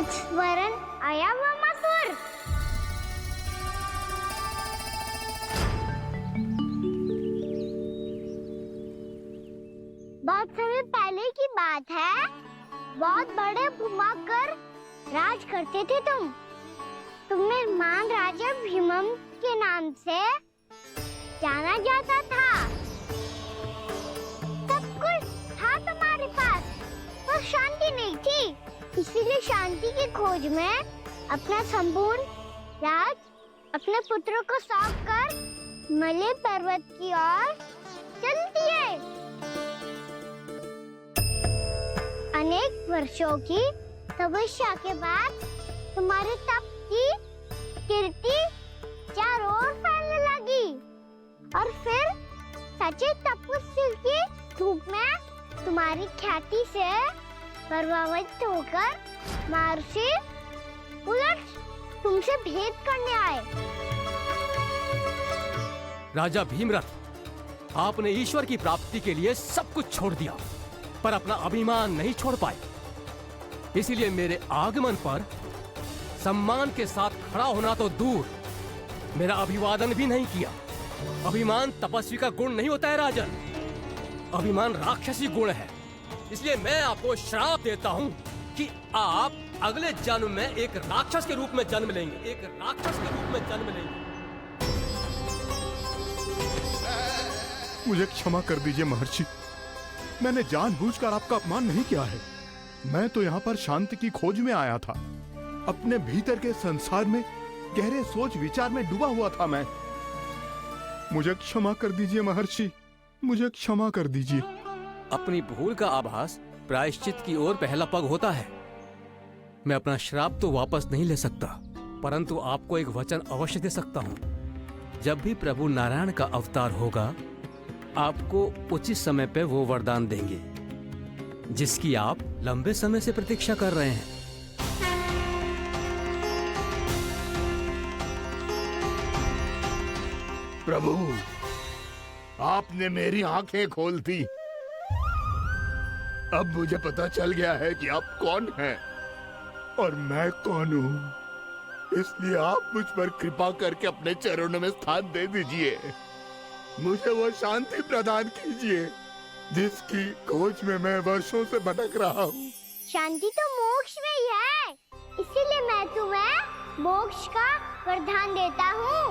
कुछ स्मरण आया हुआ मसूर? बहुत समय पहले की बात है। बहुत बड़े भूमाकर राज करते थे तुम्हें महान राजा भीमम के नाम से जाना जाता था। सब कुछ था तुम्हारे पास, पर शांति नहीं थी। इसीलिए शांति की खोज में अपना संपूर्ण राज अपने पुत्रों को सौंप कर हिमालय पर्वत की ओर चल दिए। अनेक वर्षों की तपस्या के बाद तुम्हारे तप की कीर्ति चारों ओर फैलने लगी और फिर सच्चे तपस्वी की धूप में तुम्हारी ख्याति से प्रभावित होकर महर्षि उलट तुमसे भेंट करने आए। राजा भीमरथ, आपने ईश्वर की प्राप्ति के लिए सब कुछ छोड़ दिया, पर अपना अभिमान नहीं छोड़ पाए। इसीलिए मेरे आगमन पर सम्मान के साथ खड़ा होना तो दूर, मेरा अभिवादन भी नहीं किया। अभिमान तपस्वी का गुण नहीं होता है राजन, अभिमान राक्षसी गुण है। इसलिए मैं आपको श्राप देता हूँ कि आप अगले जन्म में एक राक्षस के रूप में जन्म लेंगे, एक राक्षस के रूप में जन्म लेंगे। मुझे क्षमा कर दीजिए महर्षि, मैंने जानबूझकर आपका अपमान नहीं किया है। मैं तो यहाँ पर शांति की खोज में आया था। अपने भीतर के संसार में गहरे सोच विचार में डूबा हुआ था मैं। मुझे क्षमा कर दीजिए महर्षि, मुझे क्षमा कर दीजिए। अपनी भूल का आभास प्रायश्चित की ओर पहला पग होता है। मैं अपना श्राप तो वापस नहीं ले सकता, परंतु आपको एक वचन अवश्य दे सकता हूँ। जब भी प्रभु नारायण का अवतार होगा, आपको उचित समय पे वो वरदान देंगे जिसकी आप लंबे समय से प्रतीक्षा कर रहे हैं। प्रभु, आपने मेरी आंखें खोल दी। अब मुझे पता चल गया है कि आप कौन हैं और मैं कौन हूँ। इसलिए आप मुझ पर कृपा करके अपने चरणों में स्थान दे दीजिए। मुझे वो शांति प्रदान कीजिए जिसकी खोज में मैं वर्षों से भटक रहा हूँ। शांति तो मोक्ष में ही है, इसीलिए मैं तुम्हें मोक्ष का वरदान देता हूँ।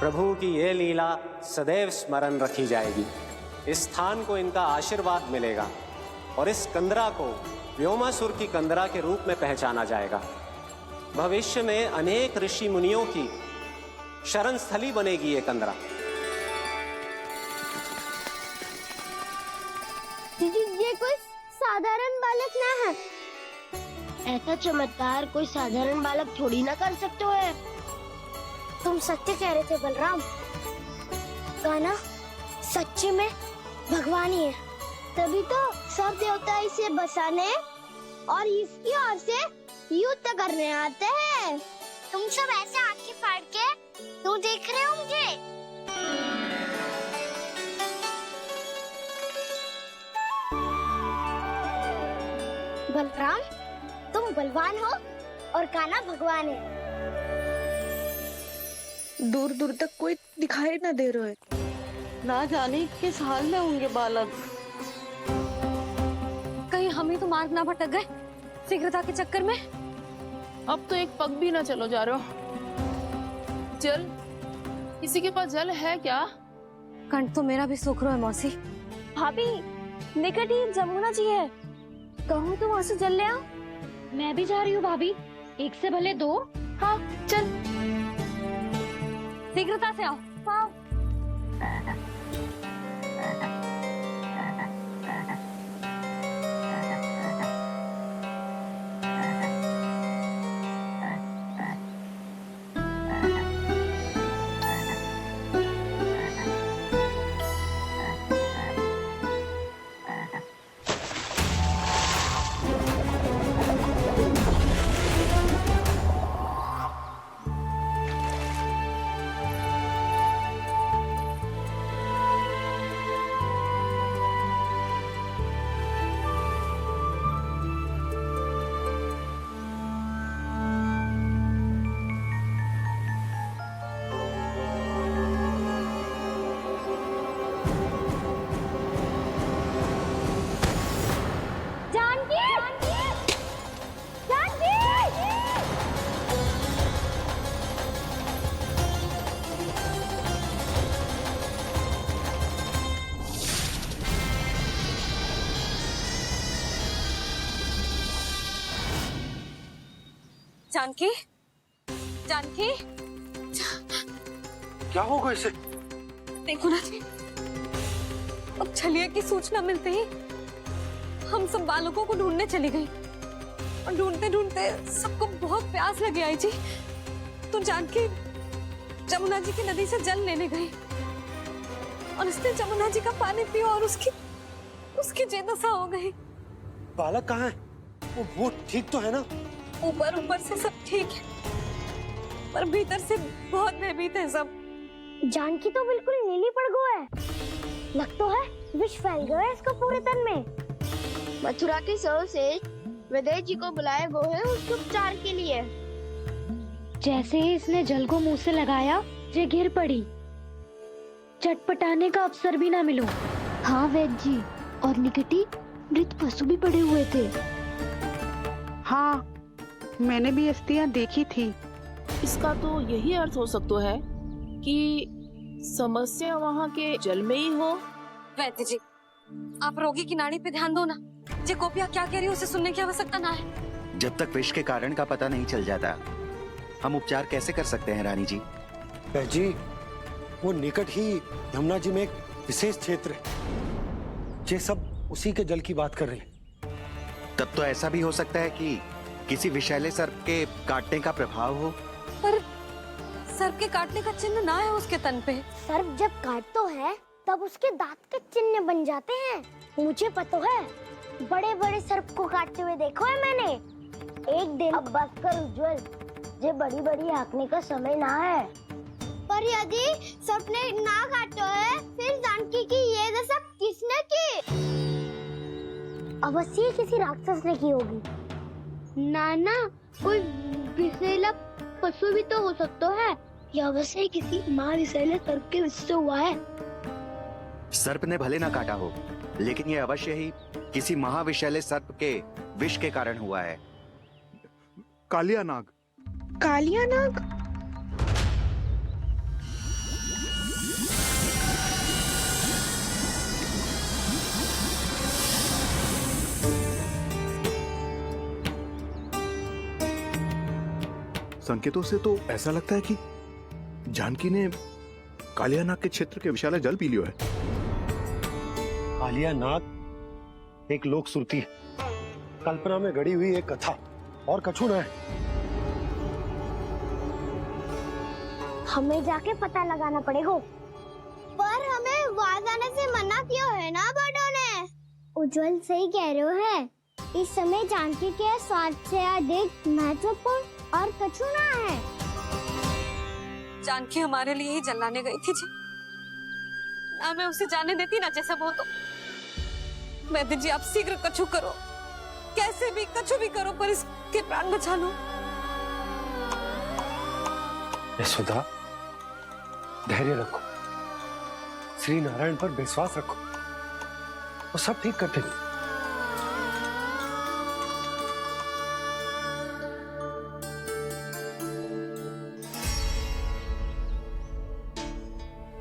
प्रभु की ये लीला सदैव स्मरण रखी जाएगी। इस स्थान को इनका आशीर्वाद मिलेगा और इस कंदरा को व्योमासुर की कंदरा के रूप में पहचाना जाएगा। भविष्य में अनेक ऋषि मुनियों की शरण स्थली बनेगी ये कंदरा। ये कोई साधारण बालक ना है। ऐसा चमत्कार कोई साधारण बालक थोड़ी ना कर सकते हो। तुम सत्य कह रहे थे बलराम, गाना सच्चे में भगवान ही है। तभी तो सब देवता इसे बसाने और इसकी ओर से युद्ध करने आते हैं। तुम सब ऐसे आंखें फाड़ के क्यों देख रहे हो मुझे? बलराम, तुम बलवान हो और कान्हा भगवान है। दूर दूर तक कोई दिखाई न दे रहा है। ना जाने किस हाल में होंगे बालक। कहीं हम ही तो मार्ग ना भटक गए शीघ्रता के चक्कर में। अब तो एक पग भी ना चलो जा रहे हो। जल, किसी के पास जल है क्या? कंठ तो मेरा भी सूख रहा है मौसी। भाभी, निकट ही जमुना जी है, कहूँ तो वहाँ से जल ले आओ। मैं भी जा रही हूँ भाभी, एक से भले दो। हाँ चल, शीघ्रता से आओ। हाँ। जानकी, जानकी, क्या होगा इसे? देखो ना जी, अब छलिया की सूचना मिलते ही हम सब बालकों को ढूंढने चली गई और ढूंढते ढूंढते सबको बहुत प्यास लगी आई जी। तो जानकी जमुना जी की नदी से जल लेने गई और उसने जमुना जी का पानी पिया और उसकी जेदशा हो गई। बालक कहाँ है? वो ठीक तो है ना? ऊपर से सब ठीक है, पर भीतर से बहुत भयभीत है सब। जानकी तो बिल्कुल नीली पड़ गो है। लग तो है विष फैल गया है इसको पूरे तन में। मथुरा के सौ से विदेश जी को बुलाए गो है उसके उपचार के लिए। जैसे ही इसने जल को मुंह से लगाया, ये गिर पड़ी। चटपटाने का अवसर भी ना मिलो। हाँ वैद्य जी, और निकटी मृत पशु भी पड़े हुए थे। हाँ, मैंने भी अस्थियां देखी थी। इसका तो यही अर्थ हो सकता है कि समस्या वहाँ के जल में ही हो। वैद्य जी, आप रोगी की नाड़ी पे ध्यान दो ना। जे गोपिया क्या कह रही है उसे सुनने की आवश्यकता ना है। जब तक विष के कारण का पता नहीं चल जाता, हम उपचार कैसे कर सकते हैं रानी जी? बहन जी, वो निकट ही यमुना जी में एक विशेष क्षेत्र है। ये सब उसी के जल की बात कर रही है। तब तो ऐसा भी हो सकता है कि किसी विषैले सर्प के काटने का प्रभाव हो। पर सर्प के काटने का चिन्ह ना है उसके तन पे। सर्प जब काटतो है तब उसके दांत के चिन्ह बन जाते हैं। मुझे पता है, बड़े बड़े सर्प को काटते हुए देखो है मैंने। एक दिन अब बस कर उज्जवल, ये बड़ी बड़ी हाँकने का समय ना है। पर यदि सर्प ने ना काटो है, फिर जानकी की ये दशा किसने की? अवश्य किसी राक्षस ने की होगी। नाना, कोई विषैला पशु भी तो हो सकता है। यह अवश्य किसी महाविषैले सर्प के विष से हुआ है। सर्प ने भले ना काटा हो, लेकिन ये अवश्य ही किसी महाविषैले सर्प के विष के कारण हुआ है। कालिया नाग। कालिया नाग? संकेतों से तो ऐसा लगता है कि जानकी ने कालिया नाग के क्षेत्र के विशाल जल पी लियो है। कालिया नाग एक लोक श्रुति है, कल्पना में गढ़ी हुई एक कथा, और कछु न है। हमें जाके पता लगाना पड़ेगा। पर हमें वहां जाने से मना किया है ना बड़ों ने। उज्जवल सही कह रहे हो है। इस समय जानकी के स्वास्थ्य से अधिक महत्वपूर्ण और कछु ना है। जानकी हमारे लिए ही जलाने गई थी जी। ना मैं उसे जाने देती ना जैसा वो तो। वैद्य जी, आप शीघ्र कछु करो, कैसे भी कछु भी करो, पर इसके प्राण बचा लो। यशोदा, धैर्य रखो, श्री नारायण पर विश्वास रखो, वो सब ठीक करते हैं।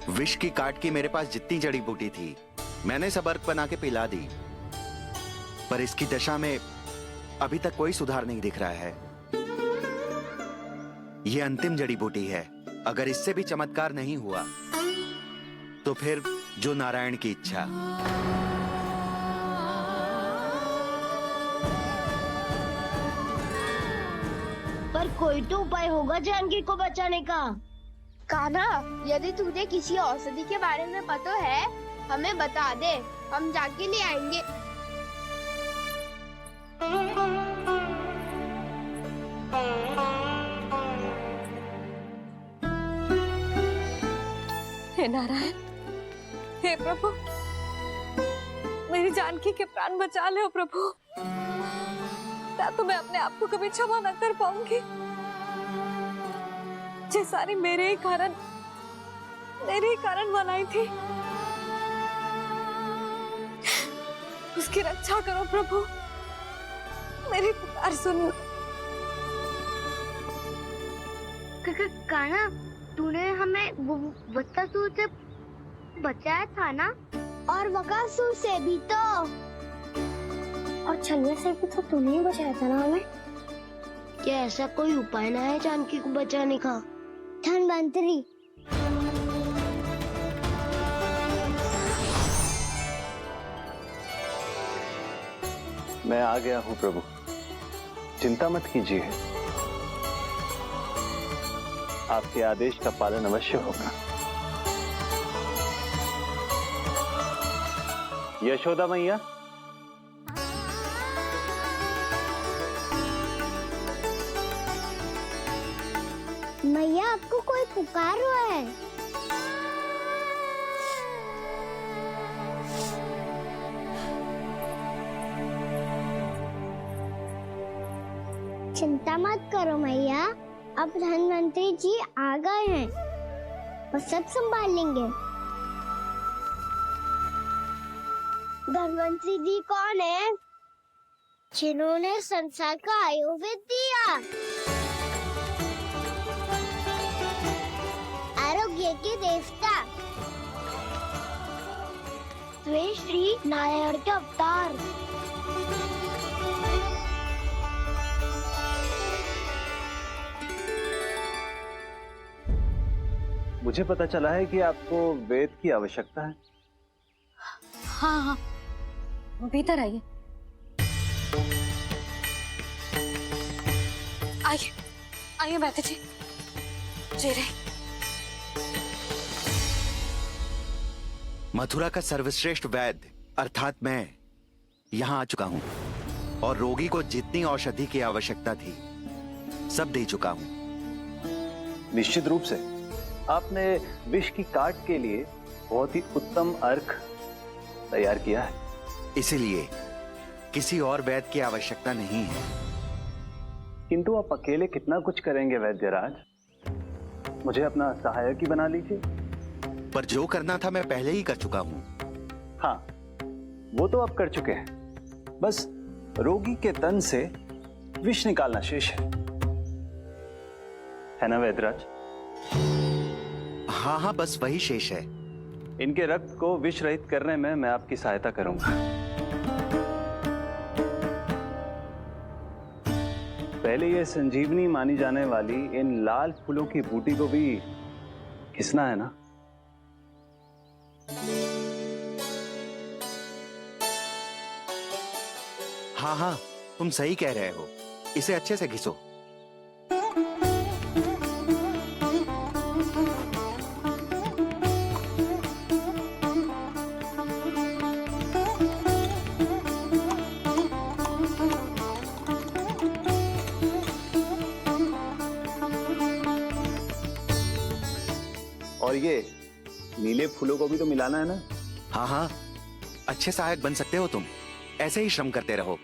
विष की काट की मेरे पास जितनी जड़ी बूटी थी, मैंने सब अर्क बना के पिला दी, पर इसकी दशा में अभी तक कोई सुधार नहीं दिख रहा है। यह अंतिम जड़ी बूटी है। अगर इससे भी चमत्कार नहीं हुआ, तो फिर जो नारायण की इच्छा। पर कोई तो उपाय होगा जानकी को बचाने का। कान्हा, यदि तुझे किसी औषधि के बारे में पता है, हमें बता दे, हम जाके ले आएंगे। हे नारायण, हे प्रभु, मेरी जानकी के प्राण बचा ले प्रभु। या तो मैं अपने आप को कभी क्षमा न कर पाऊंगी। ये सारी मेरे ही कारण बनाई थी। उसकी रक्षा करो प्रभु, मेरी पुकार सुनो। कान्हा, तूने हमें वत्सासुर से बचाया था ना? और बकासुर से भी तो। और छलिया से भी तो तूने ही बचाया था ना हमें। क्या ऐसा कोई उपाय ना है जानकी को बचाने का? धनवंतरी, मैं आ गया हूं प्रभु, चिंता मत कीजिए, आपके आदेश का पालन अवश्य होगा। यशोदा मैया, मैया आपको कोई पुकार रहा है। चिंता मत करो मैया, अब धनवंतरी जी आ गए हैं, वो सब संभाल लेंगे। धनवंतरी जी कौन है? जिन्होंने संसार का आयुर्वेद दिया, आरोग्य के देवता, वे श्री नारायण के अवतार। मुझे पता चला है कि आपको वेद की आवश्यकता है। हाँ हाँ, भीतर आइए। आइए आइए बैठे जी। जी रही। मथुरा का सर्वश्रेष्ठ वैद्य अर्थात मैं यहाँ आ चुका हूँ और रोगी को जितनी औषधि की आवश्यकता थी सब दे चुका हूँ। निश्चित रूप से आपने विष की काट के लिए बहुत ही उत्तम अर्क तैयार किया है, इसीलिए किसी और वैद्य की आवश्यकता नहीं है। किंतु आप अकेले कितना कुछ करेंगे वैद्यराज, मुझे अपना सहायक ही बना लीजिए। पर जो करना था मैं पहले ही कर चुका हूँ। हाँ, वो तो आप कर चुके हैं, बस रोगी के तन से विष निकालना शेष है ना वैद्यराज? हाँ हाँ, बस वही शेष है। इनके रक्त को विष रहित करने में मैं आपकी सहायता करूंगा। पहले ये संजीवनी मानी जाने वाली इन लाल फूलों की बूटी को भी घिसना है ना? हाँ हाँ, तुम सही कह रहे हो, इसे अच्छे से घिसो। और ये नीले फूलों को भी तो मिलाना है ना? हाँ हाँ, अच्छे सहायक बन सकते हो तुम, ऐसे ही श्रम करते रहो।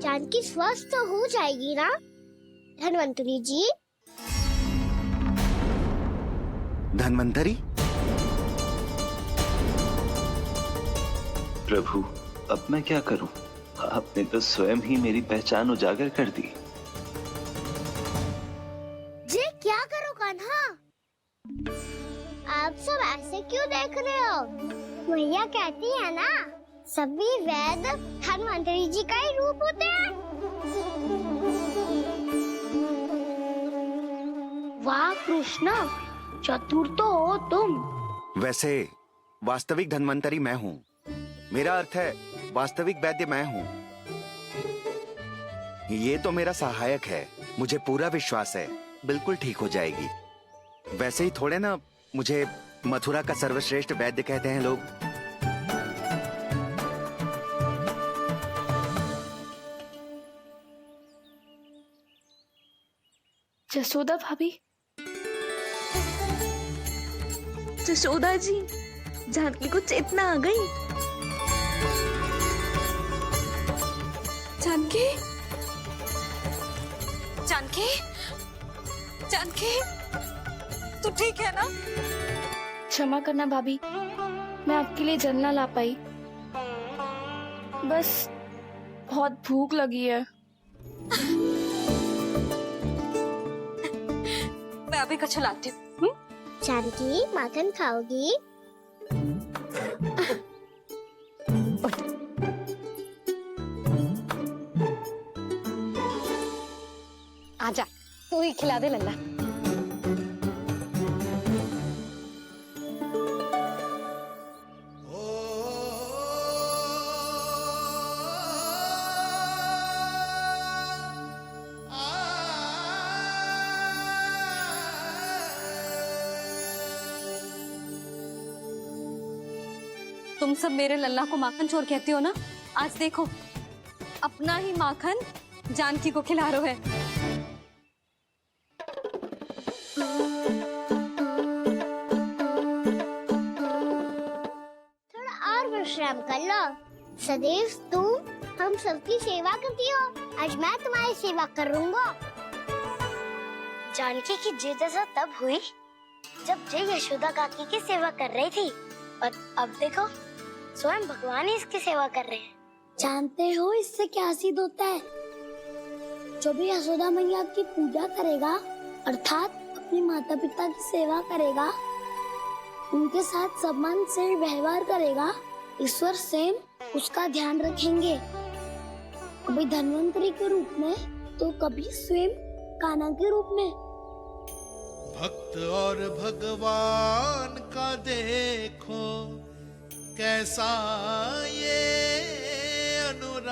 जानकी स्वस्थ हो जाएगी ना धनवंतरी जी? धनवंतरी? प्रभु, अब मैं क्या करूं? आपने तो स्वयं ही मेरी पहचान उजागर कर दी। जी क्या करो कान्हा? आप सब ऐसे क्यों देख रहे हो? मैया कहती है ना, सभी वैद्य धनवंतरी जी का ही रूप होते हैं। वाह कृष्णा, चतुर तो हो तुम। वैसे वास्तविक धन्वंतरी मैं हूँ, मेरा अर्थ है वास्तविक वैद्य मैं हूँ। ये तो मेरा सहायक है, मुझे पूरा विश्वास है बिल्कुल ठीक हो जाएगी। वैसे ही थोड़े ना मुझे मथुरा का सर्वश्रेष्ठ वैद्य कहते हैं लोग। जसोदा भाभी, जशोदा जी, जानकी को चेतना आ गई। जानकी, जानकी, जानकी, तू ठीक है ना? क्षमा करना भाभी, मैं आपके लिए जल ना ला पाई। बस बहुत भूख लगी है। मैं अभी कछु लाती हूँ। जानकी, माखन खाओगी? आजा, तू ही खिला दे लल्ला। तुम सब मेरे लल्ला को माखन चोर कहती हो ना? आज देखो, अपना ही माखन जानकी को खिला रहे है। थोड़ा और विश्राम कर लो। सदैव तुम हम सबकी सेवा करती हो, आज मैं तुम्हारी सेवा करूंगा। जानकी की जिज्ञासा तब हुई जब जय यशोदा काकी की सेवा कर रही थी, और अब देखो स्वयं भगवान ही इसकी सेवा कर रहे हैं। जानते हो इससे क्या सिद्ध होता है? जो भी यशोदा मैया की पूजा करेगा, अर्थात अपने माता पिता की सेवा करेगा, उनके साथ सम्मान से व्यवहार करेगा, ईश्वर स्वयं उसका ध्यान रखेंगे। कभी धन्वंतरी के रूप में तो कभी स्वयं कान्हा के रूप में। भक्त और भगवान का देखो कैसा ये अनुराग,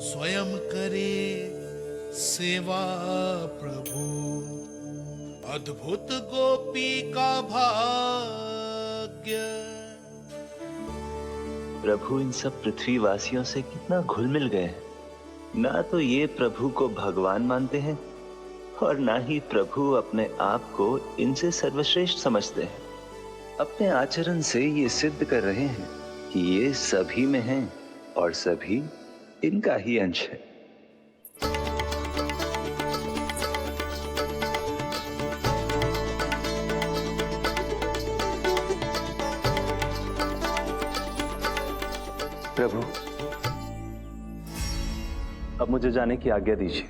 स्वयं करे सेवा प्रभु, अद्भुत गोपी का भाग्य। प्रभु इन सब पृथ्वीवासियों से कितना घुल मिल गए हैं। ना तो ये प्रभु को भगवान मानते हैं और ना ही प्रभु अपने आप को इनसे सर्वश्रेष्ठ समझते हैं। अपने आचरण से ये सिद्ध कर रहे हैं कि ये सभी में हैं और सभी इनका ही अंश है। प्रभु, अब मुझे जाने की आज्ञा दीजिए।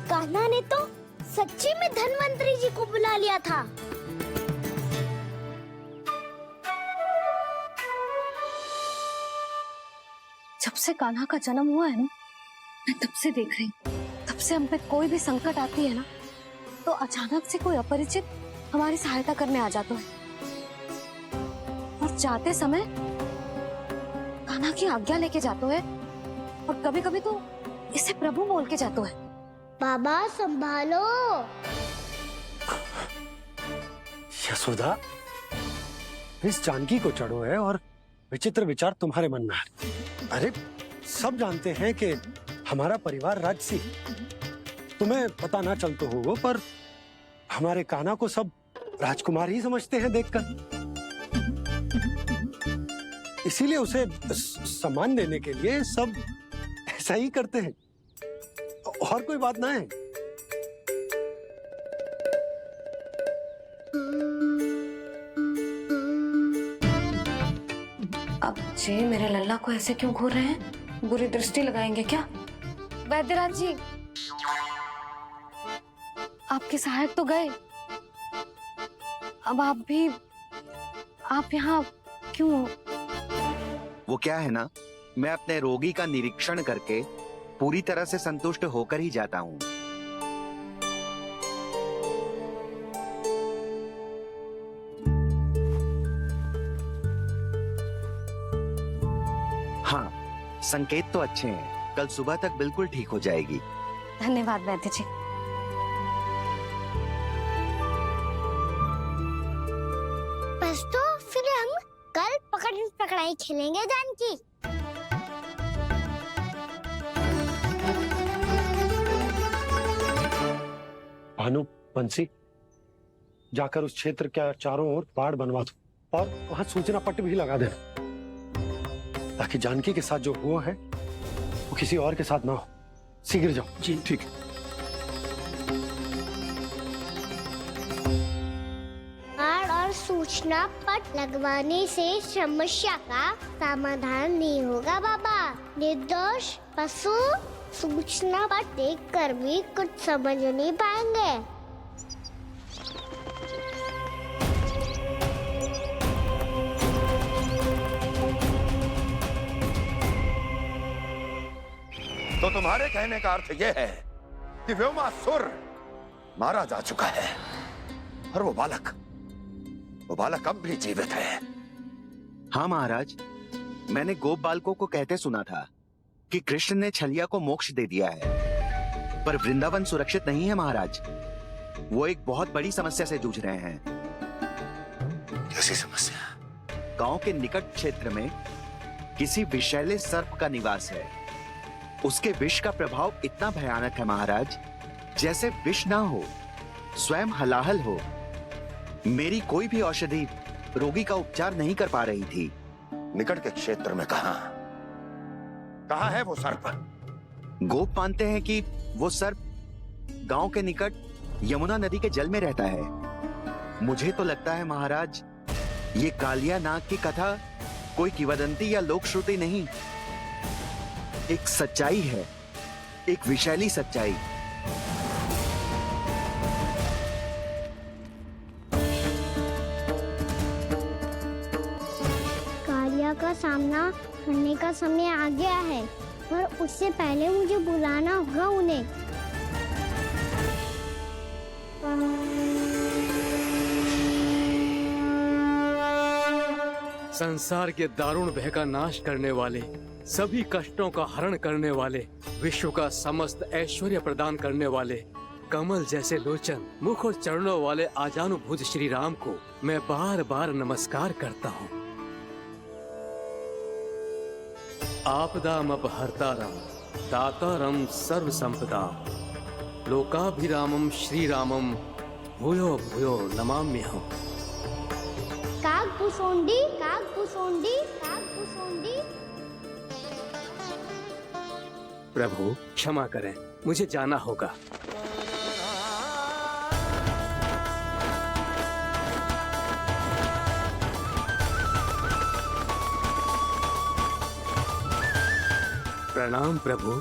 कान्हा ने तो सच्ची में धन्वंतरी जी को बुला लिया था। जब से कान्हा का जन्म हुआ है ना, मैं तब से देख रही हूँ, तब से हम पे कोई भी संकट आती है ना, तो अचानक से कोई अपरिचित हमारी सहायता करने आ जाता है। और जाते समय कान्हा की आज्ञा लेके जाते है, और कभी कभी तो इसे प्रभु बोल के जाते है। बाबा संभालो। यशोदा, इस जानकी को चढ़ो है और विचित्र विचार तुम्हारे मन में है। अरे सब जानते हैं कि हमारा परिवार राजसी, तुम्हें पता ना चलता हो वो, पर हमारे कान्हा को सब राजकुमार ही समझते हैं देखकर। इसीलिए उसे सम्मान देने के लिए सब ऐसा ही करते हैं, और कोई बात ना है। अब जी मेरे लल्ला को ऐसे क्यों घूर रहे हैं? बुरी दृष्टि लगाएंगे क्या? वैद्यराज जी, आपके सहायक तो गए, अब आप यहाँ क्यों? वो क्या है ना, मैं अपने रोगी का निरीक्षण करके पूरी तरह से संतुष्ट होकर ही जाता हूँ। हाँ, संकेत तो अच्छे हैं, कल सुबह तक बिल्कुल ठीक हो जाएगी। धन्यवाद वैद्य जी। बस तो फिर हम कल पकड़न पकड़ाई खेलेंगे जानकी। भानु, बंसी, जाकर उस क्षेत्र के चारों ओर बाड़ बनवा दो और वहां सूचना पट्ट भी लगा देना, ताकि जानकी के साथ जो हुआ है वो किसी और के साथ ना हो। शीघ्र जाओ। जी ठीक है। बाढ़ और सूचना पट लगवाने से समस्या का समाधान नहीं होगा बाबा। निर्दोष पशु सूचना पट देखकर भी कुछ समझ नहीं पाएंगे। तो तुम्हारे कहने का अर्थ यह है कि व्योमासुर मारा जा चुका है और वो बालक अब भी जीवित है। हाँ महाराज, मैंने गोप बालकों को कहते सुना था कि कृष्ण ने छलिया को मोक्ष दे दिया है, पर वृंदावन सुरक्षित नहीं है महाराज। वो एक बहुत बड़ी समस्या से जूझ रहे हैं। कैसी समस्या? गांव के निकट क्षेत्र में किसी विषैले सर्प का निवास है। उसके विष का प्रभाव इतना भयानक है महाराज, जैसे विष ना हो, स्वयं हलाहल हो। मेरी कोई भी औषधि रोगी का उपचार नहीं कर पा रही थी। निकट के क्षेत्र में कहाँ है वो सर्प? गोप मानते हैं कि वो सर्प गांव के निकट यमुना नदी के जल में रहता है। मुझे तो लगता है महाराज, ये कालिया नाग की कथा कोई किंवदंती या लोक श्रुति नहीं, एक सच्चाई है, एक विशैली सच्चाई। कालिया का सामना करने का समय आ गया है, पर उससे पहले मुझे बुलाना होगा उन्हें। संसार के दारुण भय का नाश करने वाले, सभी कष्टों का हरण करने वाले, विश्व का समस्त ऐश्वर्य प्रदान करने वाले, कमल जैसे लोचन, मुख और चरणों वाले आजानुभूत श्री राम को मैं बार बार नमस्कार करता हूँ। आपदामपहर्तारं दातारं सर्व संपदा, लोकाभिरामं श्री रामं भूयो भूयो नमाम्यहम्। कागभूषोंडी, कागभूषोंडी, कागभूषोंडी। प्रभु क्षमा करें, मुझे जाना होगा। प्रणाम प्रभु।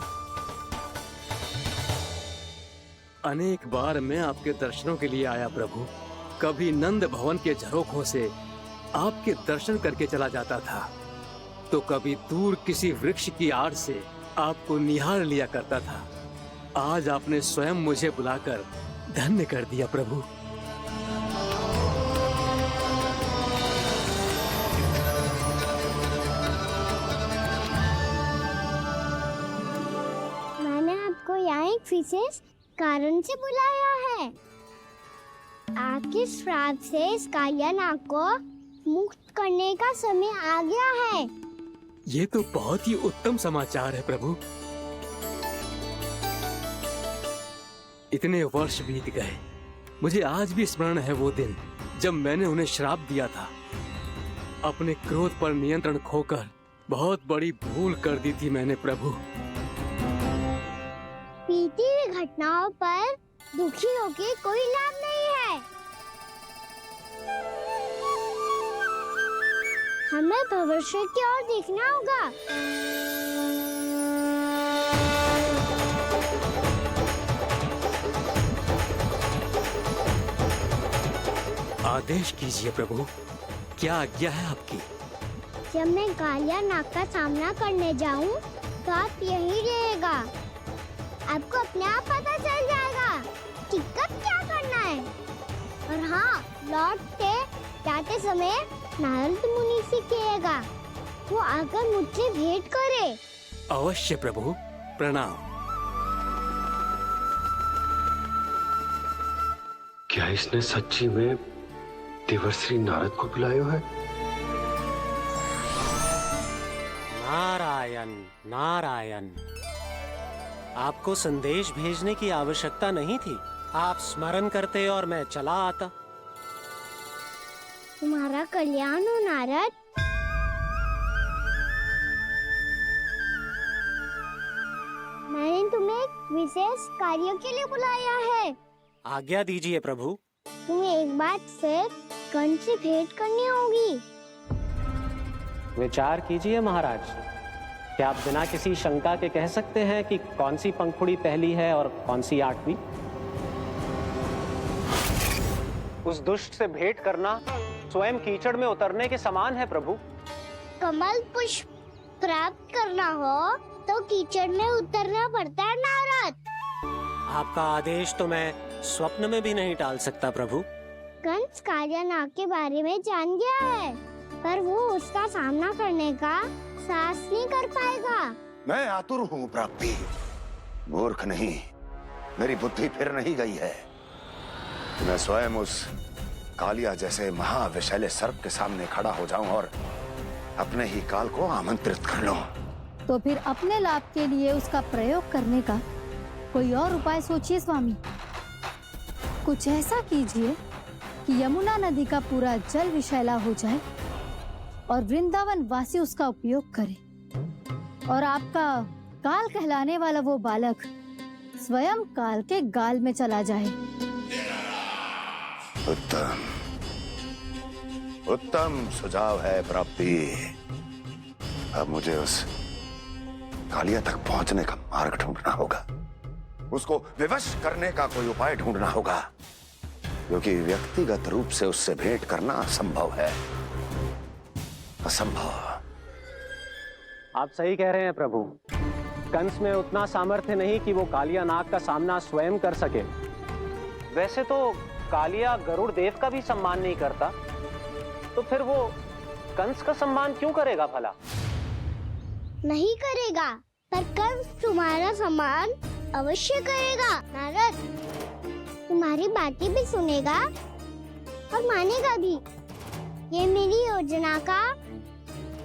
अनेक बार मैं आपके दर्शनों के लिए आया प्रभु। कभी नंद भवन के झरोखों से आपके दर्शन करके चला जाता था, तो कभी दूर किसी वृक्ष की आड़ से आपको निहार लिया करता था। आज आपने स्वयं मुझे बुलाकर धन्य कर दिया प्रभु। मैंने आपको यहाँ एक विशेष कारण से बुलाया है। आपके श्राप से इस कालिया नाग को मुक्त करने का समय आ गया है। ये तो बहुत ही उत्तम समाचार है प्रभु। इतने वर्ष बीत गए, मुझे आज भी स्मरण है वो दिन जब मैंने उन्हें श्राप दिया था। अपने क्रोध पर नियंत्रण खोकर बहुत बड़ी भूल कर दी थी मैंने प्रभु। बीती हुई घटनाओं पर दुखी होके कोई लाभ नहीं है। हमें भविष्य की ओर देखना होगा। आदेश कीजिए प्रभु, क्या आज्ञा है आपकी? जब मैं कालिया नाग का सामना करने जाऊं, तो आप यही रहेगा। आपको अपने आप पता चल जाएगा कि कब क्या करना है। और हाँ, लौटते जाते समय नारद मुनि से कहिएगा, वो आकर मुझसे भेंट करे। अवश्य प्रभु, प्रणाम। क्या इसने सच्ची में देवर्षि नारद को बुलाया है? नारायण नारायण, आपको संदेश भेजने की आवश्यकता नहीं थी। आप स्मरण करते और मैं चला आता। तुम्हारा कल्याण हो नारद। मैंने तुम्हें एक विशेष कार्य के लिए बुलाया है। आज्ञा दीजिए प्रभु। तुम्हें एक बात से कंस से भेंट करनी होगी। विचार कीजिए महाराज, क्या आप बिना किसी शंका के कह सकते हैं कि कौन सी पंखुड़ी पहली है और कौन सी 8वीं? उस दुष्ट से भेंट करना स्वयं कीचड़ में उतरने के समान है प्रभु। कमल पुष्प प्राप्त करना हो तो कीचड़ में उतरना पड़ता है नारद। आपका आदेश तो मैं स्वप्न में भी नहीं टाल सकता प्रभु। कंस कालिया नाग के बारे में जान गया है, पर वो उसका सामना करने का साहस नहीं कर पाएगा। मैं आतुर हूँ प्राप्ति, मूर्ख नहीं। मेरी बुद्धि फिर नहीं गई है। मैं स्वयं उस कालिया जैसे महाविषैले सर्प के सामने खड़ा हो जाऊं और अपने ही काल को आमंत्रित कर लूं। तो फिर अपने लाभ के लिए उसका प्रयोग करने का कोई और उपाय सोचिए स्वामी। कुछ ऐसा कीजिए कि यमुना नदी का पूरा जल विषैला हो जाए और वृंदावन वासी उसका उपयोग करे, और आपका काल कहलाने वाला वो बालक स्वयं काल के गाल में चला जाए। उत्तम उत्तम सुझाव है प्राप्ति। अब मुझे उस कालिया तक पहुंचने का मार्ग ढूंढना होगा। उसको विवश करने का कोई उपाय ढूंढना होगा, क्योंकि व्यक्तिगत रूप से उससे भेंट करना असंभव है। असंभव। आप सही कह रहे हैं प्रभु। कंस में उतना सामर्थ्य नहीं कि वो कालिया नाग का सामना स्वयं कर सके। वैसे तो कालिया गरुड़ देव का भी सम्मान नहीं करता, तो फिर वो कंस का सम्मान क्यों करेगा भला? नहीं करेगा, पर कंस तुम्हारा सम्मान अवश्य करेगा नारद। तुम्हारी बातें भी सुनेगा और मानेगा भी। ये मेरी योजना का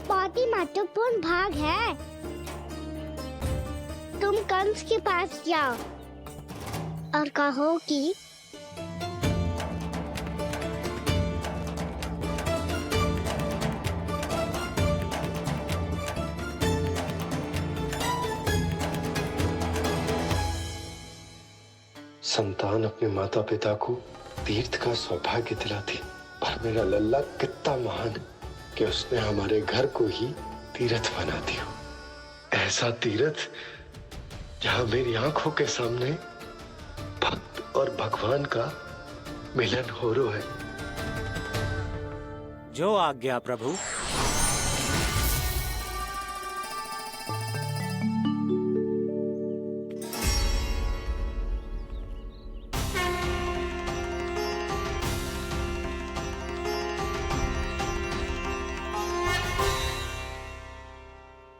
बहुत ही महत्वपूर्ण भाग है। तुम कंस के पास जाओ और कहो कि संतान अपने माता पिता को तीर्थ का सौभाग्य दिलाती, और मेरा लल्ला कितना महान कि उसने हमारे घर को ही तीर्थ बना दिया। ऐसा तीर्थ जहां मेरी आंखों के सामने भक्त और भगवान का मिलन हो रहा है। जो आज्ञा प्रभु।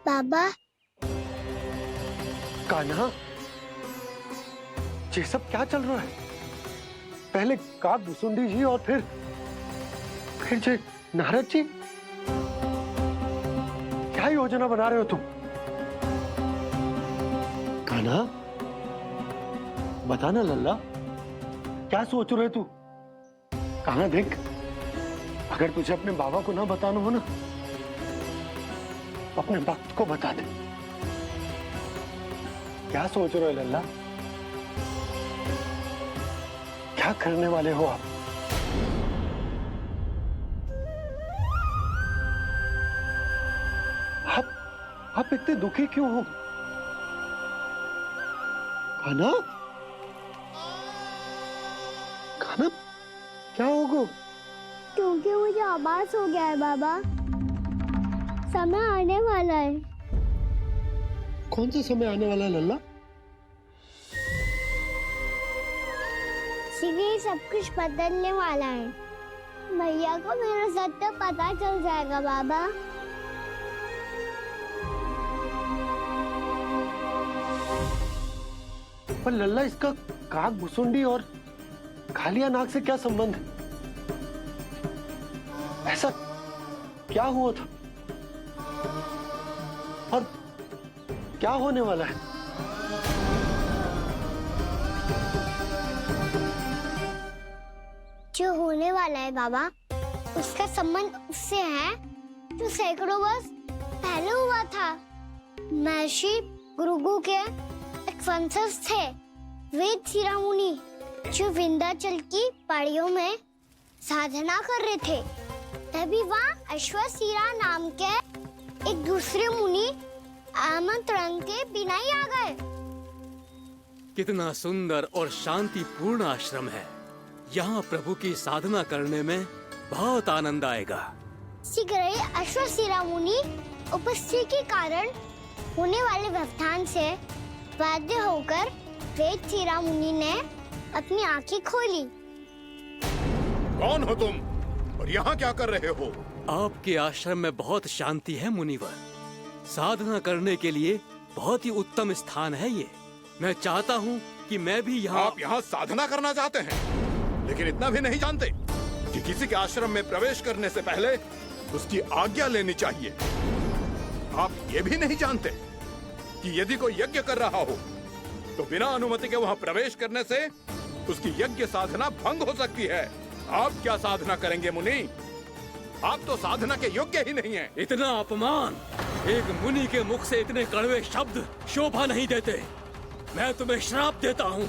बाबा, कान्हा, ये सब क्या चल रहा है? पहले काग भुसुंडी जी और फिर जे नारद जी। क्या योजना बना रहे हो तुम? कान्हा, बताना लल्ला, क्या सोच रहे तू? कान्हा देख, अगर तुझे अपने बाबा को ना बताना हो ना, अपने भक्त को बता दे। क्या सोच रहे हो लल्ला? क्या करने वाले हो आप? आप इतने दुखी क्यों हो? खाना खाना क्या होगा? क्योंकि मुझे आभास हो गया है बाबा, समय आने वाला है। कौन सा समय आने वाला है लल्ला? ये सब कुछ बदलने वाला है। भैया को मेरा सत्य पता चल जाएगा बाबा। पर लल्ला, इसका काक भुसुंडी और कालिया नाग से क्या संबंध है? ऐसा क्या हुआ था और क्या होने वाला है? जो होने वाला है बाबा, उसका संबंध उससे है जो सैकड़ों वर्ष पहले हुआ था। महर्षि भृगु के एक वंशज थे वेद शिरोमणि, जो विंध्याचल की पहाड़ियों में साधना कर रहे थे। तभी वहाँ अश्वशिरा नाम के एक दूसरे मुनि आमंत्रण के बिना ही आ गए। कितना सुंदर और शांतिपूर्ण आश्रम है। यहाँ प्रभु की साधना करने में बहुत आनंद आएगा। शीघ्र ही अश्वशिरा मुनि उपस्थिति के कारण होने वाले व्यवधान से बाध्य होकर वेद शिरा मुनि ने अपनी आंखें खोली। कौन हो तुम और यहाँ क्या कर रहे हो? आपके आश्रम में बहुत शांति है मुनिवर। साधना करने के लिए बहुत ही उत्तम स्थान है ये। मैं चाहता हूँ कि मैं भी यहाँ। आप यहाँ साधना करना चाहते हैं, लेकिन इतना भी नहीं जानते कि किसी के आश्रम में प्रवेश करने से पहले उसकी आज्ञा लेनी चाहिए। आप ये भी नहीं जानते कि यदि कोई यज्ञ कर रहा हो तो बिना अनुमति के वहाँ प्रवेश करने से उसकी यज्ञ साधना भंग हो सकती है। आप क्या साधना करेंगे मुनि? आप तो साधना के योग्य ही नहीं हैं। इतना अपमान! एक मुनि के मुख से इतने कड़वे शब्द शोभा नहीं देते। मैं तुम्हें श्राप देता हूँ,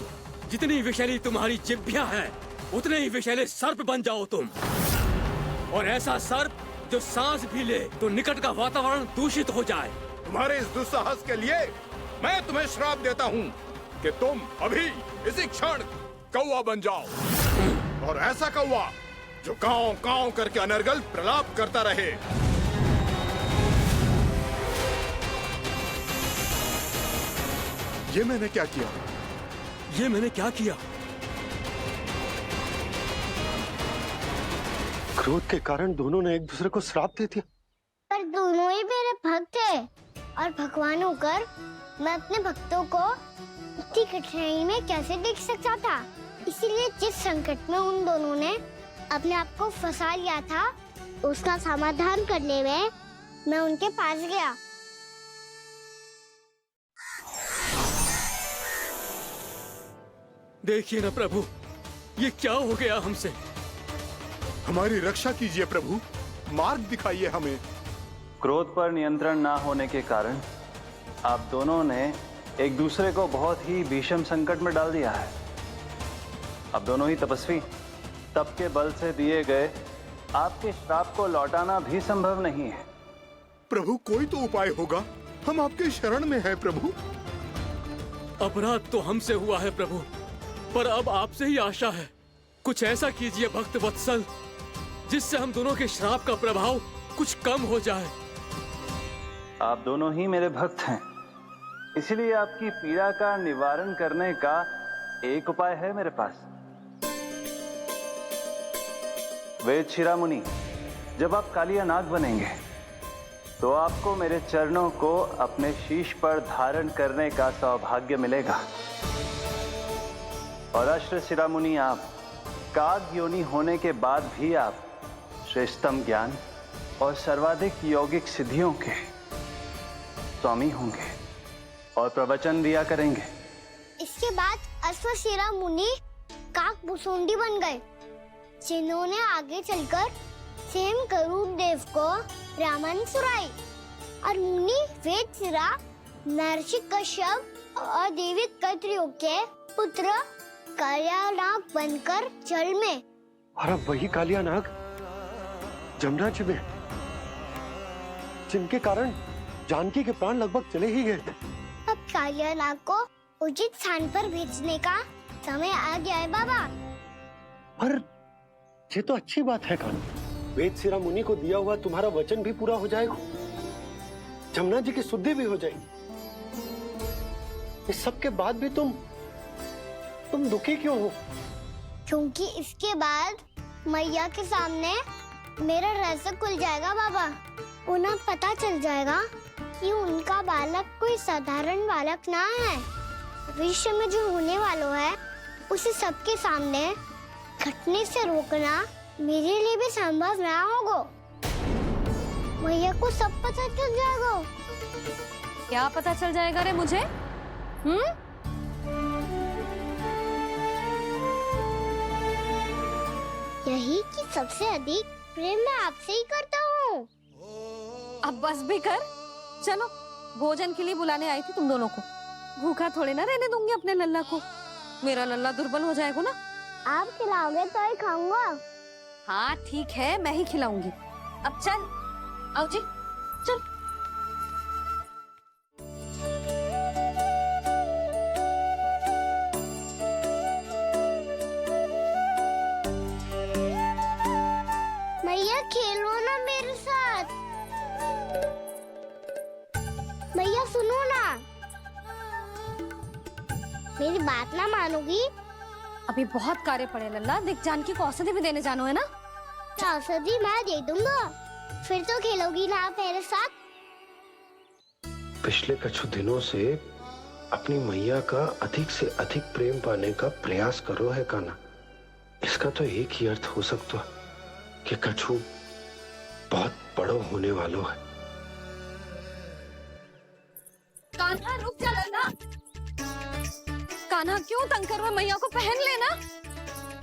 जितनी विषैली तुम्हारी जिह्वा है उतने ही विषैले सर्प बन जाओ तुम। और ऐसा सर्प जो सांस भी ले तो निकट का वातावरण दूषित हो जाए। तुम्हारे इस दुस्साहस के लिए मैं तुम्हें श्राप देता हूँ कि तुम अभी इसी क्षण कौवा बन जाओ, और ऐसा कौवा जो कांव कांव करके अनर्गल प्रलाप करता रहे। ये मैंने क्या किया? ये मैंने क्या किया? क्रोध के कारण दोनों ने एक दूसरे को श्राप दे दिया। पर दोनों ही मेरे भक्त थे, और भगवान होकर मैं अपने भक्तों को इतनी कठिनाई में कैसे देख सकता था। इसीलिए जिस संकट में उन दोनों ने अपने आप को फंसा लिया था, उसका समाधान करने में मैं उनके पास गया। देखिए ना प्रभु, ये क्या हो गया हमसे? हमारी रक्षा कीजिए प्रभु, मार्ग दिखाइए हमें। क्रोध पर नियंत्रण ना होने के कारण आप दोनों ने एक दूसरे को बहुत ही भीषण संकट में डाल दिया है। अब दोनों ही तपस्वी, तप के बल से दिए गए आपके श्राप को लौटाना भी संभव नहीं है। प्रभु कोई तो उपाय होगा, हम आपके शरण में हैं प्रभु। अपराध तो हमसे हुआ है प्रभु, पर अब आपसे ही आशा है। कुछ ऐसा कीजिए भक्त वत्सल, जिससे हम दोनों के श्राप का प्रभाव कुछ कम हो जाए। आप दोनों ही मेरे भक्त हैं, इसलिए आपकी पीड़ा का निवारण करने का एक उपाय है मेरे पास। वेद शिरोमणि, जब आप कालिया नाग बनेंगे तो आपको मेरे चरणों को अपने शीश पर धारण करने का सौभाग्य मिलेगा। और अश्व शिरोमणि, आप काग योनि होने के बाद भी आप श्रेष्ठतम ज्ञान और सर्वाधिक यौगिक सिद्धियों के स्वामी होंगे और प्रवचन दिया करेंगे। इसके बाद अश्वशिरा मुनि काक भुसुंडी बन गए, जिन्होंने आगे चलकर स्वयं गरुड़ देव को रामायण सुनाई। और मुनि वेदशिरा महर्षि कश्यप और देवी कत्रियों के पुत्र कालिया नाग बनकर जल में। और अब वही कालिया नाग जमुना जी में, जिनके कारण जानकी के प्राण लगभग चले ही गए थे। अब कालिया नाग को उचित स्थान पर भेजने का समय आ गया है बाबा। पर ये तो अच्छी बात है कान्हा। वेद सिरा मुनि को दिया हुआ तुम्हारा वचन भी पूरा हो जाएगा, जमुना जी की शुद्धि भी हो जाएगी। इस सब के बाद भी तुम दुखी क्यों हो? क्योंकि इसके बाद मैया के सामने मेरा रहस्य खुल जाएगा बाबा। उन्हें पता चल जाएगा कि उनका बालक कोई साधारण बालक ना है। भविष्य में जो होने वाला है उसे सबके सामने घटने से रोकना मेरे लिए भी संभव ना होगा। मैया को सब पता चल जाएगा। क्या पता चल जाएगा रे मुझे? यही कि सबसे अधिक प्रेम मैं आपसे ही करता हूँ। अब बस भी कर। चलो, भोजन के लिए बुलाने आई थी तुम दोनों को। भूखा थोड़े ना रहने दूंगी अपने लल्ला को। मेरा लल्ला दुर्बल हो जाएगा ना। आप खिलाओगे तो ही खाऊंगा। हाँ ठीक है, मैं ही खिलाऊंगी। अब चल, आओ जी, चल। मैया खेलो ना मेरे साथ। मैया सुनो ना, मेरी बात ना मानोगी? अभी बहुत कार्य पड़े लल्ला। देख, जानकी को औषधि भी देने जानो है ना। औषधि मैं दे दूंगा, फिर तो खेलोगी ना आप मेरे साथ? पिछले कुछ दिनों से अपनी मैया का अधिक से अधिक प्रेम पाने का प्रयास करो है कान्हा। इसका तो एक ही अर्थ हो सकता है कि कछु बहुत बड़ो होने वालों है। कान्हा रुक जा लल्ला। कान्हा क्यों तंग कर रहा है? मैया को पहन लेना।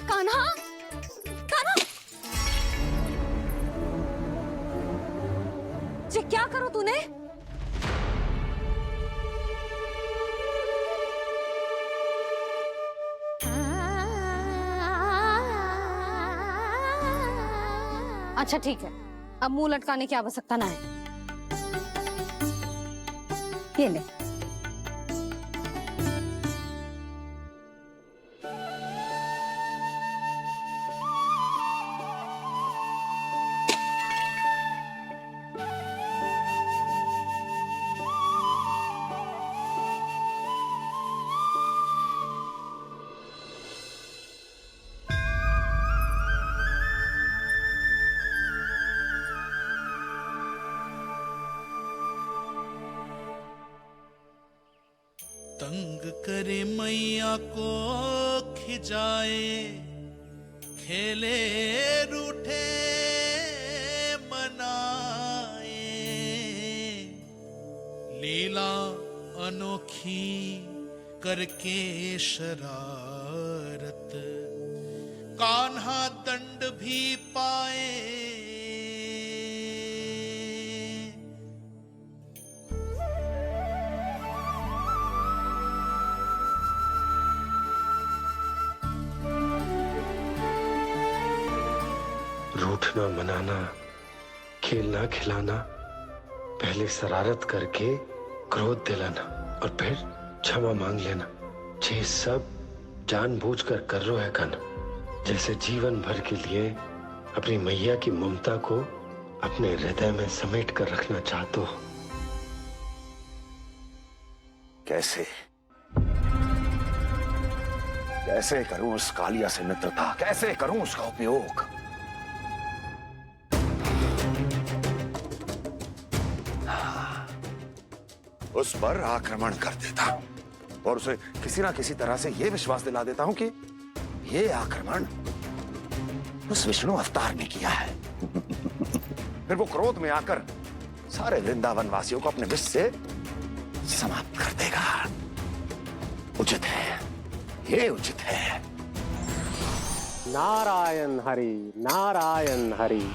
कान्हा, कान्हा, ये क्या करो तूने? अच्छा ठीक है, अब मुंह लटकाने की आवश्यकता ना है। ये ले। तंग करे मैया को खिजाए, खेले रूठे मनाए, लीला अनोखी करके शरारत, कान्हा दंड भी पाए। रूठना मनाना, खेलना खिलाना, पहले शरारत करके क्रोध दिलाना और फिर क्षमा मांग लेना, ये सब जानबूझकर कर रहे है कान्हा। जैसे जीवन भर के लिए अपनी मैया की ममता को अपने हृदय में समेट कर रखना चाहते हो। कैसे कैसे करूं उस कालिया से मित्रता, कैसे करूं उसका उपयोग? उस पर आक्रमण कर देता हूं और उसे किसी ना किसी तरह से यह विश्वास दिला देता हूं कि यह आक्रमण उस विष्णु अवतार ने किया है। फिर वो क्रोध में आकर सारे वृंदावन वासियों को अपने विष से समाप्त कर देगा। उचित है, ये उचित है। नारायण हरि, नारायण हरि।